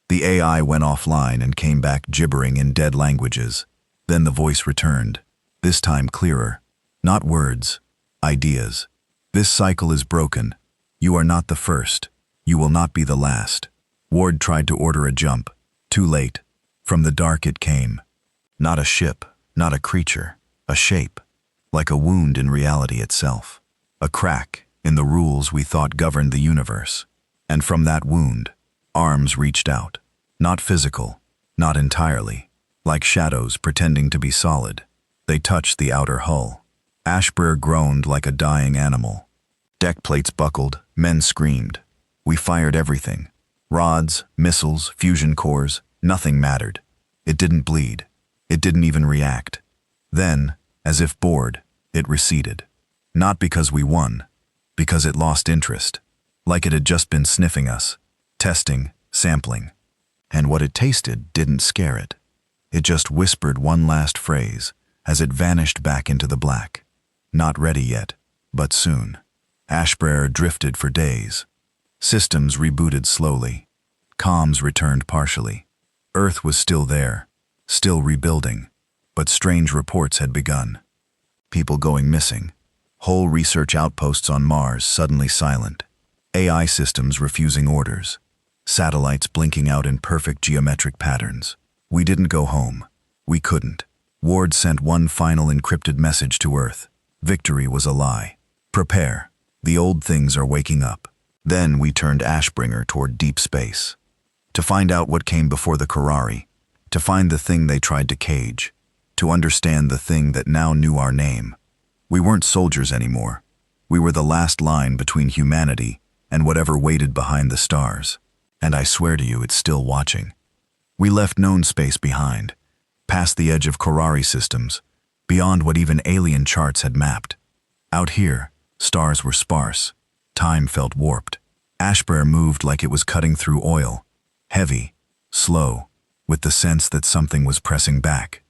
[SPEAKER 1] The AI went offline and came back gibbering in dead languages. Then the voice returned, this time clearer. Not words, ideas. "This cycle is broken. You are not the first. You will not be the last." Ward tried to order a jump. Too late. From the dark it came. Not a ship, not a creature, a shape. Like a wound in reality itself. A crack in the rules we thought governed the universe. And from that wound, arms reached out. Not physical, not entirely. Like shadows pretending to be solid. They touched the outer hull. Ashbrer groaned like a dying animal. Deck plates buckled, men screamed. We fired everything. Rods, missiles, fusion cores, nothing mattered. It didn't bleed. It didn't even react. Then, as if bored, it receded. Not because we won, because it lost interest. Like it had just been sniffing us, testing, sampling. And what it tasted didn't scare it. It just whispered one last phrase as it vanished back into the black. Not ready yet, but soon. Ashbrer drifted for days. Systems rebooted slowly. Comms returned partially. Earth was still there, still rebuilding, but strange reports had begun. People going missing. Whole research outposts on Mars suddenly silent. AI systems refusing orders. Satellites blinking out in perfect geometric patterns. We didn't go home. We couldn't. Ward sent one final encrypted message to Earth. Victory was a lie. Prepare. The old things are waking up. Then we turned Ashbringer toward deep space. To find out what came before the Karari, to find the thing they tried to cage, to understand the thing that now knew our name. We weren't soldiers anymore. We were the last line between humanity and whatever waited behind the stars. And I swear to you, it's still watching. We left known space behind, past the edge of Karari systems, beyond what even alien charts had mapped. Out here, stars were sparse. Time felt warped. Ashbringer moved like it was cutting through oil, heavy, slow, with the sense that something was pressing back.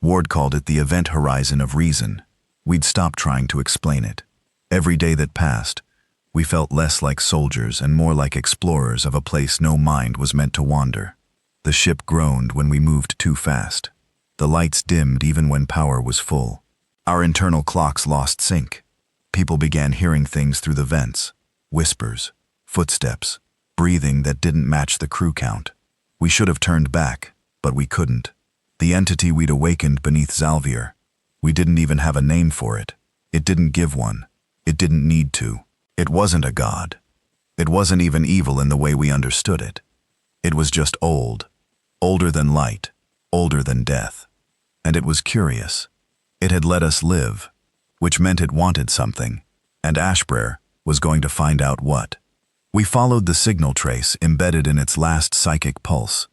[SPEAKER 1] Ward called it the event horizon of reason. We'd stopped trying to explain it. Every day that passed, we felt less like soldiers and more like explorers of a place no mind was meant to wander. The ship groaned when we moved too fast. The lights dimmed even when power was full. Our internal clocks lost sync. People began hearing things through the vents. Whispers, footsteps, breathing that didn't match the crew count. We should have turned back, but we couldn't. The entity we'd awakened beneath Zalvier, we didn't even have a name for it. It didn't give one. It didn't need to. It wasn't a god. It wasn't even evil in the way we understood it. It was just old. Older than light. Older than death. And it was curious. It had let us live, which meant it wanted something, and Ashbringer was going to find out what. We followed the signal trace embedded in its last psychic pulse.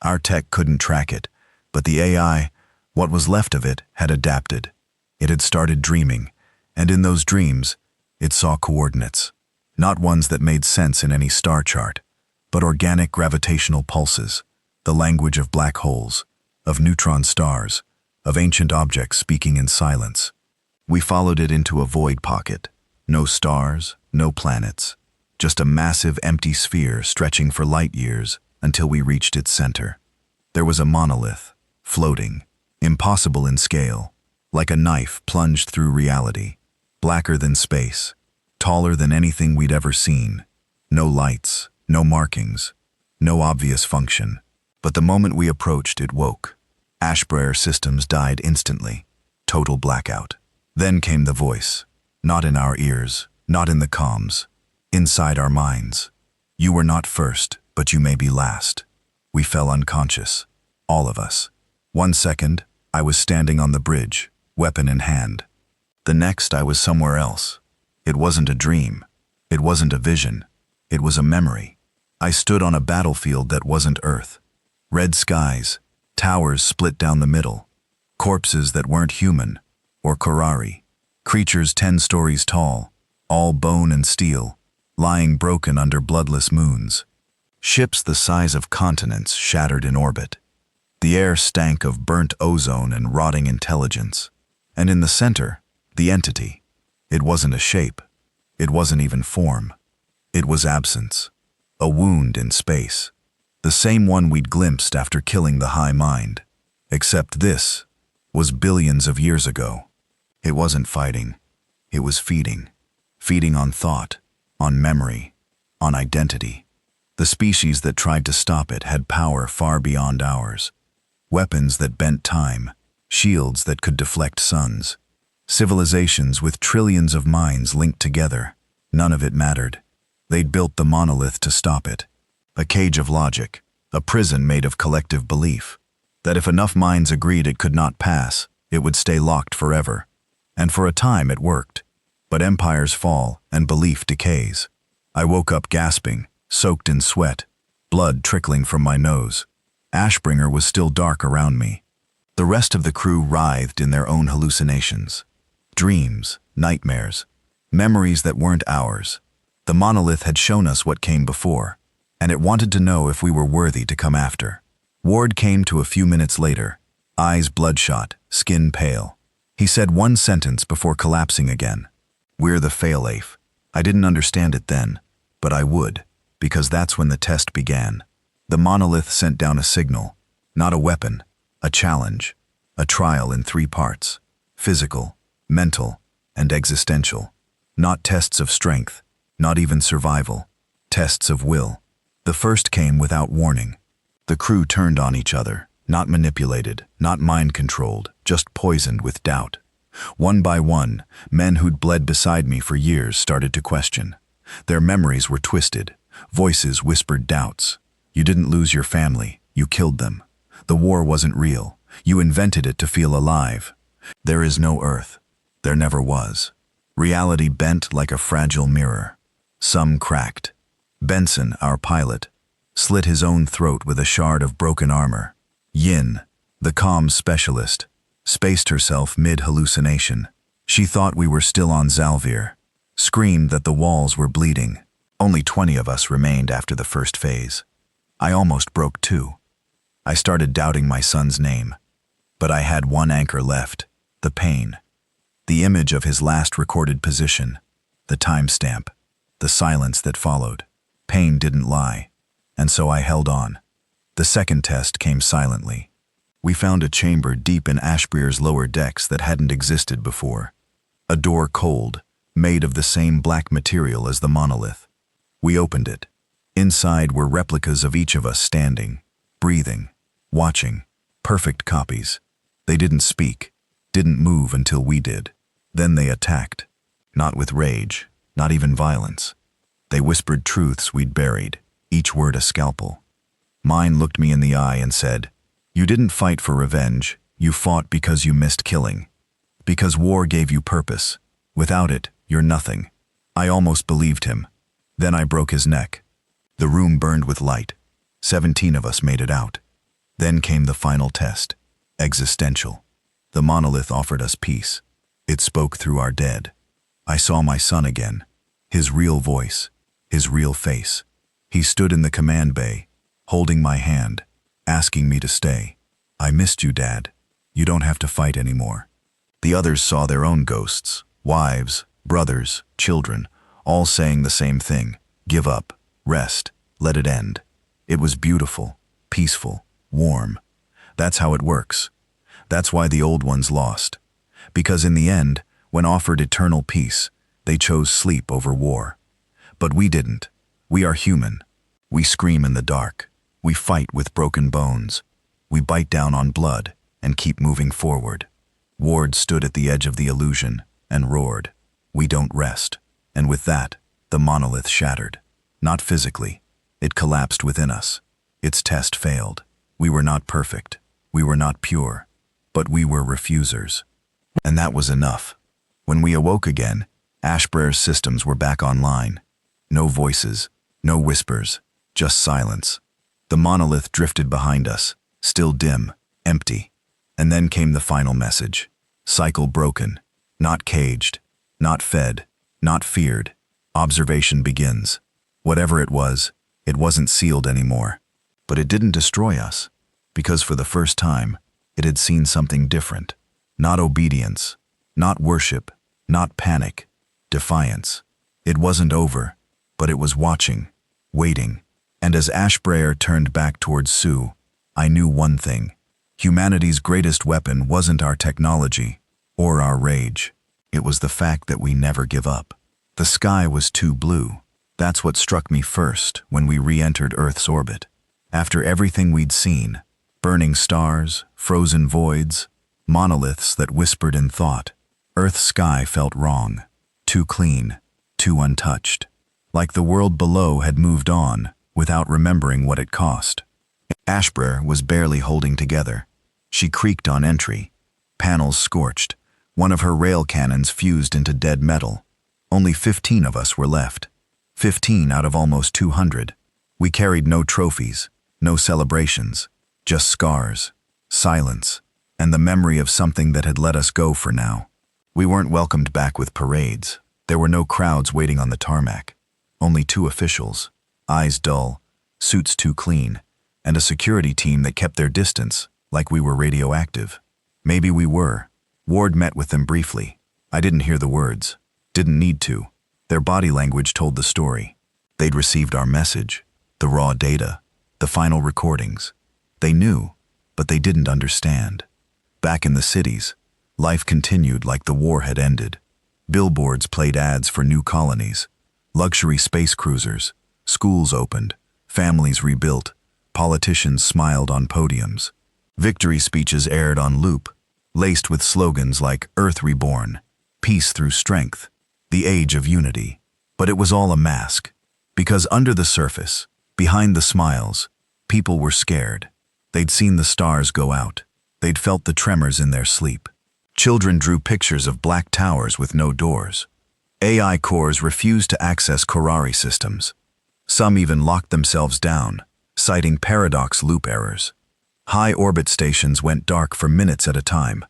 [SPEAKER 1] Our tech couldn't track it, but the AI, what was left of it, had adapted. It had started dreaming, and in those dreams, it saw coordinates. Not ones that made sense in any star chart, but organic gravitational pulses, the language of black holes, of neutron stars, of ancient objects speaking in silence. We followed it into a void pocket. No stars, no planets, just a massive empty sphere stretching for light years until we reached its center. There was a monolith, floating, impossible in scale, like a knife plunged through reality, blacker than space, taller than anything we'd ever seen. No lights, no markings, no obvious function. But the moment we approached, it woke. Ashbringer systems died instantly. Total blackout. Then came the voice. Not in our ears, not in the comms. Inside our minds. You were not first, but you may be last. We fell unconscious. All of us. 1 second, I was standing on the bridge, weapon in hand. The next, I was somewhere else. It wasn't a dream. It wasn't a vision. It was a memory. I stood on a battlefield that wasn't Earth. Red skies, towers split down the middle, corpses that weren't human, or Karari, creatures 10 stories tall, all bone and steel, lying broken under bloodless moons. Ships the size of continents shattered in orbit. The air stank of burnt ozone and rotting intelligence. And in the center, the entity. It wasn't a shape. It wasn't even form. It was absence. A wound in space. The same one we'd glimpsed after killing the high mind. Except this was billions of years ago. It wasn't fighting. It was feeding. Feeding on thought, on memory, on identity. The species that tried to stop it had power far beyond ours. Weapons that bent time, shields that could deflect suns. Civilizations with trillions of minds linked together. None of it mattered. They'd built the monolith to stop it. A cage of logic, a prison made of collective belief. That if enough minds agreed it could not pass, it would stay locked forever. And for a time it worked. But empires fall and belief decays. I woke up gasping, soaked in sweat, blood trickling from my nose. Ashbringer was still dark around me. The rest of the crew writhed in their own hallucinations. Dreams, nightmares, memories that weren't ours. The monolith had shown us what came before, and it wanted to know if we were worthy to come after. Ward came to a few minutes later, eyes bloodshot, skin pale. He said one sentence before collapsing again. We're the fail-safe. I didn't understand it then, but I would, because that's when the test began. The monolith sent down a signal, not a weapon, a challenge, a trial in 3 parts, physical, mental, and existential. Not tests of strength, not even survival, tests of will. The first came without warning. The crew turned on each other, not manipulated, not mind-controlled, just poisoned with doubt. One by one, men who'd bled beside me for years started to question. Their memories were twisted. Voices whispered doubts. You didn't lose your family. You killed them. The war wasn't real. You invented it to feel alive. There is no Earth. There never was. Reality bent like a fragile mirror. Some cracked. Benson, our pilot, slit his own throat with a shard of broken armor. Yin, the comms specialist, spaced herself mid-hallucination. She thought we were still on Zalvir, screamed that the walls were bleeding. Only 20 of us remained after the first phase. I almost broke too. I started doubting my son's name. But I had one anchor left, the pain. The image of his last recorded position, the timestamp, the silence that followed. Pain didn't lie, and so I held on. The second test came silently. We found a chamber deep in Ashbreer's lower decks that hadn't existed before. A door cold, made of the same black material as the monolith. We opened it. Inside were replicas of each of us standing, breathing, watching, perfect copies. They didn't speak, didn't move until we did. Then they attacked, not with rage, not even violence. They whispered truths we'd buried, each word a scalpel. Mine looked me in the eye and said, "You didn't fight for revenge, you fought because you missed killing. Because war gave you purpose. Without it, you're nothing." I almost believed him. Then I broke his neck. The room burned with light. 17 of us made it out. Then came the final test, existential. The monolith offered us peace. It spoke through our dead. I saw my son again, his real voice, his real face. He stood in the command bay, holding my hand, asking me to stay. "I missed you, Dad. You don't have to fight anymore." The others saw their own ghosts, wives, brothers, children, all saying the same thing: give up, rest, let it end. It was beautiful, peaceful, warm. That's how it works. That's why the old ones lost. Because in the end, when offered eternal peace, they chose sleep over war. But we didn't. We are human. We scream in the dark. We fight with broken bones. We bite down on blood and keep moving forward. Ward stood at the edge of the illusion and roared, "We don't rest." And with that, the monolith shattered. Not physically. It collapsed within us. Its test failed. We were not perfect. We were not pure. But we were refusers. And that was enough. When we awoke again, Ashbreer's systems were back online. No voices, no whispers, just silence. The monolith drifted behind us, still dim, empty. And then came the final message. Cycle broken. Not caged. Not fed. Not feared. Observation begins. Whatever it wasn't sealed anymore. But it didn't destroy us, because for the first time, it had seen something different. Not obedience, not worship, not panic, defiance. It wasn't over, but it was watching, waiting. And as Ashbreer turned back towards Sue, I knew one thing. Humanity's greatest weapon wasn't our technology or our rage. It was the fact that we never give up. The sky was too blue. That's what struck me first when we re-entered Earth's orbit. After everything we'd seen, burning stars, frozen voids, monoliths that whispered in thought, Earth's sky felt wrong, too clean, too untouched. Like the world below had moved on without remembering what it cost. Ashbreer was barely holding together. She creaked on entry. Panels scorched. One of her rail cannons fused into dead metal. Only 15 of us were left. 15 out of almost 200. We carried no trophies, no celebrations, just scars, silence, and the memory of something that had let us go for now. We weren't welcomed back with parades. There were no crowds waiting on the tarmac. Only 2 officials, eyes dull, suits too clean, and a security team that kept their distance, like we were radioactive. Maybe we were. Ward met with them briefly. I didn't hear the words. Didn't need to. Their body language told the story. They'd received our message, the raw data, the final recordings. They knew, but they didn't understand. Back in the cities, life continued like the war had ended. Billboards played ads for new colonies, luxury space cruisers, schools opened, families rebuilt, politicians smiled on podiums. Victory speeches aired on loop, laced with slogans like Earth Reborn, Peace Through Strength, the Age of Unity. But it was all a mask, because under the surface, behind the smiles, people were scared. They'd seen the stars go out. They'd felt the tremors in their sleep. Children drew pictures of black towers with no doors. AI cores refused to access Corari systems. Some even locked themselves down, citing paradox loop errors. High-orbit stations went dark for minutes at a time.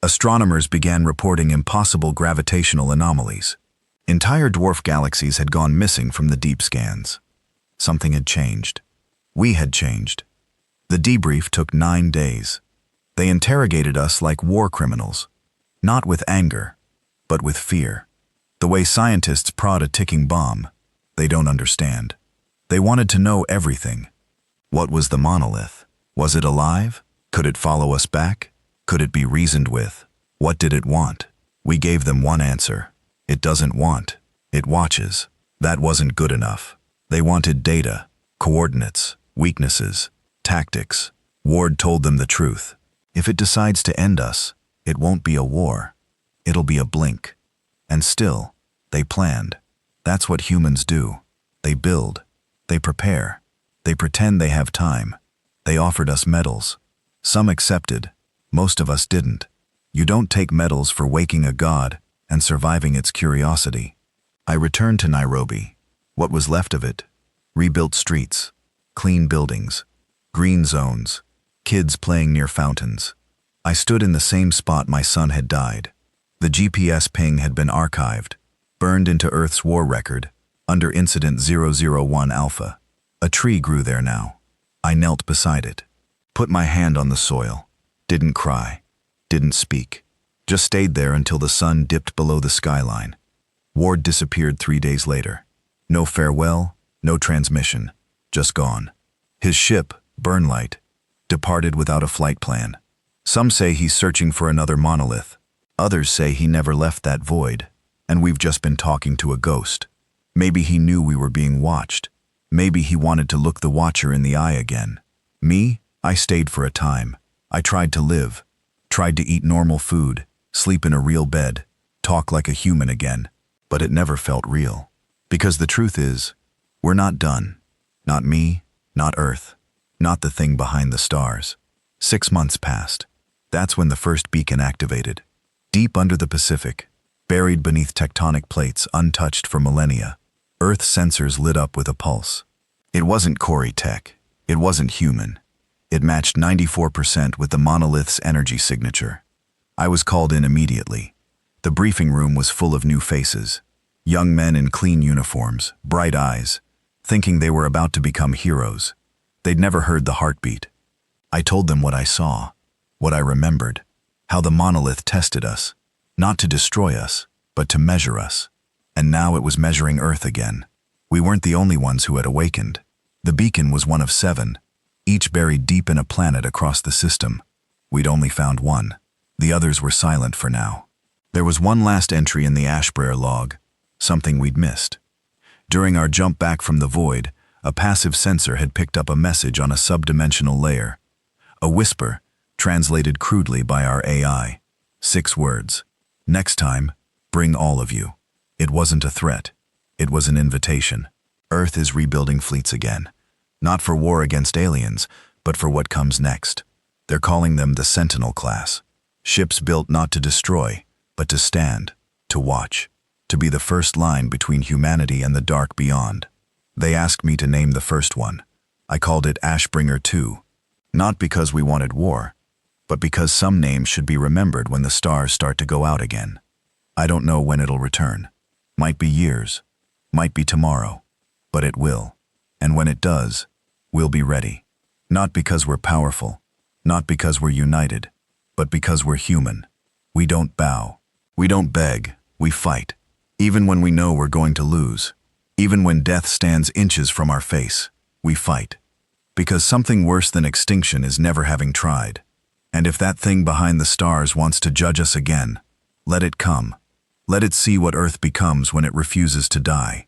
[SPEAKER 1] Astronomers began reporting impossible gravitational anomalies. Entire dwarf galaxies had gone missing from the deep scans. Something had changed. We had changed. The debrief took 9 days. They interrogated us like war criminals, not with anger, but with fear. The way scientists prod a ticking bomb, they don't understand. They wanted to know everything. What was the monolith? Was it alive? Could it follow us back? Could it be reasoned with? What did it want? We gave them one answer. It doesn't want. It watches. That wasn't good enough. They wanted data, coordinates, weaknesses, tactics. Ward told them the truth. If it decides to end us, it won't be a war. It'll be a blink. And still, they planned. That's what humans do. They build. They prepare. They pretend they have time. They offered us medals. Some accepted. Most of us didn't. You don't take medals for waking a god and surviving its curiosity. I returned to Nairobi. What was left of it? Rebuilt streets, clean buildings, green zones, kids playing near fountains. I stood in the same spot my son had died. The GPS ping had been archived, burned into Earth's war record, under Incident 001 Alpha. A tree grew there now. I knelt beside it, put my hand on the soil, didn't cry, didn't speak, just stayed there until the sun dipped below the skyline. Ward disappeared 3 days later. No farewell, no transmission, just gone. His ship, Burnlight, departed without a flight plan. Some say he's searching for another monolith. Others say he never left that void, and we've just been talking to a ghost. Maybe he knew we were being watched. Maybe he wanted to look the watcher in the eye again. Me, I stayed for a time. I tried to live, tried to eat normal food, sleep in a real bed, talk like a human again, but it never felt real. Because the truth is, we're not done. Not me, not Earth, not the thing behind the stars. 6 months passed. That's when the first beacon activated. Deep under the Pacific, buried beneath tectonic plates untouched for millennia, Earth's sensors lit up with a pulse. It wasn't Corey tech. It wasn't human. It matched 94% with the monolith's energy signature. I was called in immediately. The briefing room was full of new faces. Young men in clean uniforms, bright eyes, thinking they were about to become heroes. They'd never heard the heartbeat. I told them what I saw, what I remembered, how the monolith tested us, not to destroy us, but to measure us. And now it was measuring Earth again. We weren't the only ones who had awakened. The beacon was one of 7, each buried deep in a planet across the system. We'd only found one. The others were silent for now. There was one last entry in the Ashbrer log, something we'd missed. During our jump back from the void, a passive sensor had picked up a message on a subdimensional layer. A whisper, translated crudely by our AI. 6 words. Next time, bring all of you. It wasn't a threat. It was an invitation. Earth is rebuilding fleets again. Not for war against aliens, but for what comes next. They're calling them the Sentinel class. Ships built not to destroy, but to stand, to watch, to be the first line between humanity and the dark beyond. They asked me to name the first one. I called it Ashbringer 2. Not because we wanted war, but because some names should be remembered when the stars start to go out again. I don't know when it'll return. Might be years, might be tomorrow, but it will. And when it does, we'll be ready. Not because we're powerful, not because we're united, but because we're human. We don't bow. We don't beg. We fight. Even when we know we're going to lose. Even when death stands inches from our face, we fight. Because something worse than extinction is never having tried. And if that thing behind the stars wants to judge us again, let it come. Let it see what Earth becomes when it refuses to die.